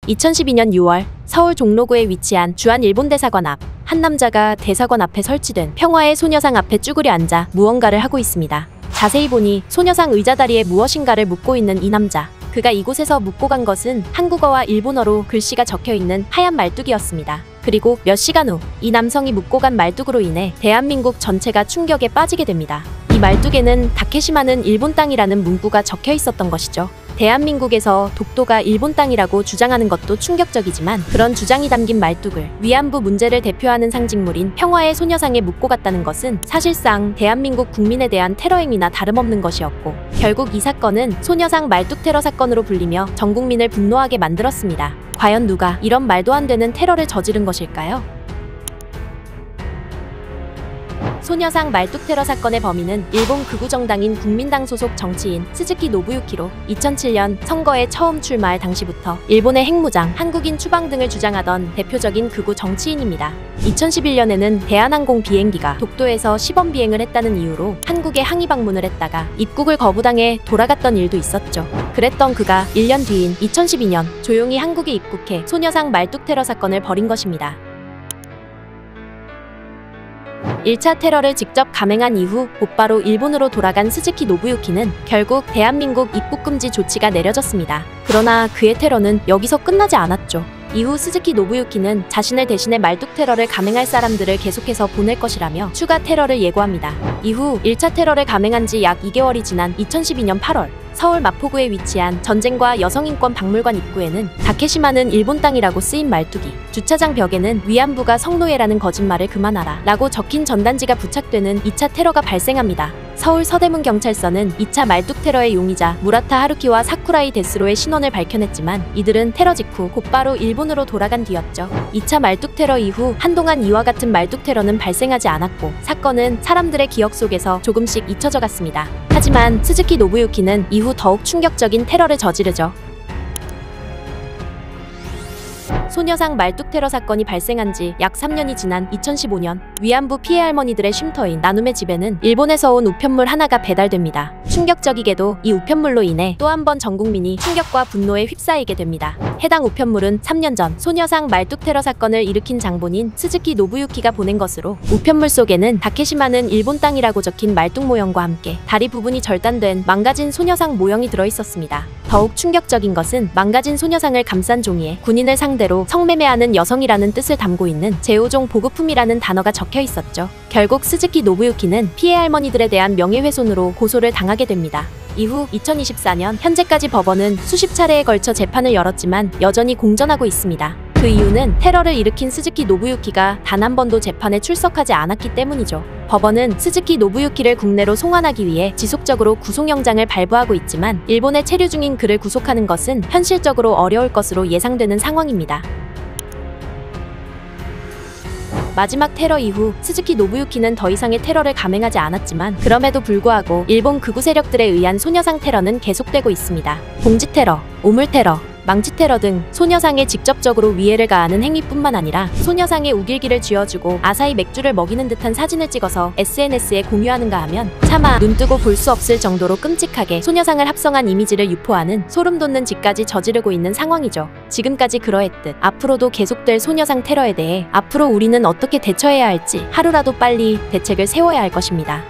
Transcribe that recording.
2012년 6월 서울 종로구에 위치한 주한일본대사관 앞, 한 남자가 대사관 앞에 설치된 평화의 소녀상 앞에 쭈그려 앉아 무언가를 하고 있습니다. 자세히 보니 소녀상 의자 다리에 무엇인가를 묻고 있는 이 남자. 그가 이곳에서 묻고 간 것은 한국어와 일본어로 글씨가 적혀있는 하얀 말뚝이었습니다. 그리고 몇 시간 후 이 남성이 묻고 간 말뚝으로 인해 대한민국 전체가 충격에 빠지게 됩니다. 이 말뚝에는 다케시마는 일본 땅이라는 문구가 적혀 있었던 것이죠. 대한민국에서 독도가 일본 땅이라고 주장하는 것도 충격적이지만 그런 주장이 담긴 말뚝을 위안부 문제를 대표하는 상징물인 평화의 소녀상에 묻고 갔다는 것은 사실상 대한민국 국민에 대한 테러 행위나 다름없는 것이었고, 결국 이 사건은 소녀상 말뚝 테러 사건으로 불리며 전 국민을 분노하게 만들었습니다. 과연 누가 이런 말도 안 되는 테러를 저지른 것일까요? 소녀상 말뚝 테러 사건의 범인은 일본 극우 정당인 국민당 소속 정치인 스즈키 노부유키로 2007년 선거에 처음 출마할 당시부터 일본의 핵무장, 한국인 추방 등을 주장하던 대표적인 극우 정치인입니다. 2011년에는 대한항공 비행기가 독도에서 시범 비행을 했다는 이유로 한국에 항의 방문을 했다가 입국을 거부당해 돌아갔던 일도 있었죠. 그랬던 그가 1년 뒤인 2012년 조용히 한국에 입국해 소녀상 말뚝 테러 사건을 벌인 것입니다. 1차 테러를 직접 감행한 이후 곧바로 일본으로 돌아간 스즈키 노부유키는 결국 대한민국 입국 금지 조치가 내려졌습니다. 그러나 그의 테러는 여기서 끝나지 않았죠. 이후 스즈키 노부유키는 자신을 대신해 말뚝 테러를 감행할 사람들을 계속해서 보낼 것이라며 추가 테러를 예고합니다. 이후 1차 테러를 감행한 지 약 2개월이 지난 2012년 8월 서울 마포구에 위치한 전쟁과 여성인권 박물관 입구에는 다케시마는 일본 땅이라고 쓰인 말뚝이, 주차장 벽에는 위안부가 성노예라는 거짓말을 그만하라 라고 적힌 전단지가 부착되는 2차 테러가 발생합니다. 서울 서대문 경찰서는 2차 말뚝 테러의 용의자 무라타 하루키와 사쿠라이 데스로의 신원을 밝혀냈지만 이들은 테러 직후 곧바로 일본으로 돌아간 뒤였죠. 2차 말뚝 테러 이후 한동안 이와 같은 말뚝 테러는 발생하지 않았고 사건은 사람들의 기억 속에서 조금씩 잊혀져 갔습니다. 하지만 스즈키 노부유키는 이후 더욱 충격적인 테러를 저지르죠. 소녀상 말뚝 테러 사건이 발생한 지 약 3년이 지난 2015년 위안부 피해 할머니들의 쉼터인 나눔의 집에는 일본에서 온 우편물 하나가 배달됩니다. 충격적이게도 이 우편물로 인해 또 한 번 전 국민이 충격과 분노에 휩싸이게 됩니다. 해당 우편물은 3년 전 소녀상 말뚝 테러 사건을 일으킨 장본인 스즈키 노부유키가 보낸 것으로, 우편물 속에는 다케시마는 일본 땅이라고 적힌 말뚝 모형과 함께 다리 부분이 절단된 망가진 소녀상 모형이 들어있었습니다. 더욱 충격적인 것은 망가진 소녀상을 감싼 종이에 군인을 상대로 성매매하는 여성이라는 뜻을 담고 있는 제5종 보급품이라는 단어가 적혀 있었죠. 결국 스즈키 노부유키는 피해 할머니들에 대한 명예훼손으로 고소를 당하게 됩니다. 이후 2024년 현재까지 법원은 수십 차례에 걸쳐 재판을 열었지만 여전히 공전하고 있습니다. 그 이유는 테러를 일으킨 스즈키 노부유키가 단 한 번도 재판에 출석하지 않았기 때문이죠. 법원은 스즈키 노부유키를 국내로 송환하기 위해 지속적으로 구속영장을 발부하고 있지만 일본에 체류 중인 그를 구속하는 것은 현실적으로 어려울 것으로 예상되는 상황입니다. 마지막 테러 이후 스즈키 노부유키는 더 이상의 테러를 감행하지 않았지만 그럼에도 불구하고 일본 극우 세력들에 의한 소녀상 테러는 계속되고 있습니다. 봉지 테러, 오물 테러, 망치 테러 등 소녀상에 직접적으로 위해를 가하는 행위뿐만 아니라 소녀상에 우길기를 쥐어주고 아사히 맥주를 먹이는 듯한 사진을 찍어서 SNS에 공유하는가 하면 차마 눈뜨고 볼 수 없을 정도로 끔찍하게 소녀상을 합성한 이미지를 유포하는 소름 돋는 짓까지 저지르고 있는 상황이죠. 지금까지 그러했듯 앞으로도 계속될 소녀상 테러에 대해 앞으로 우리는 어떻게 대처해야 할지 하루라도 빨리 대책을 세워야 할 것입니다.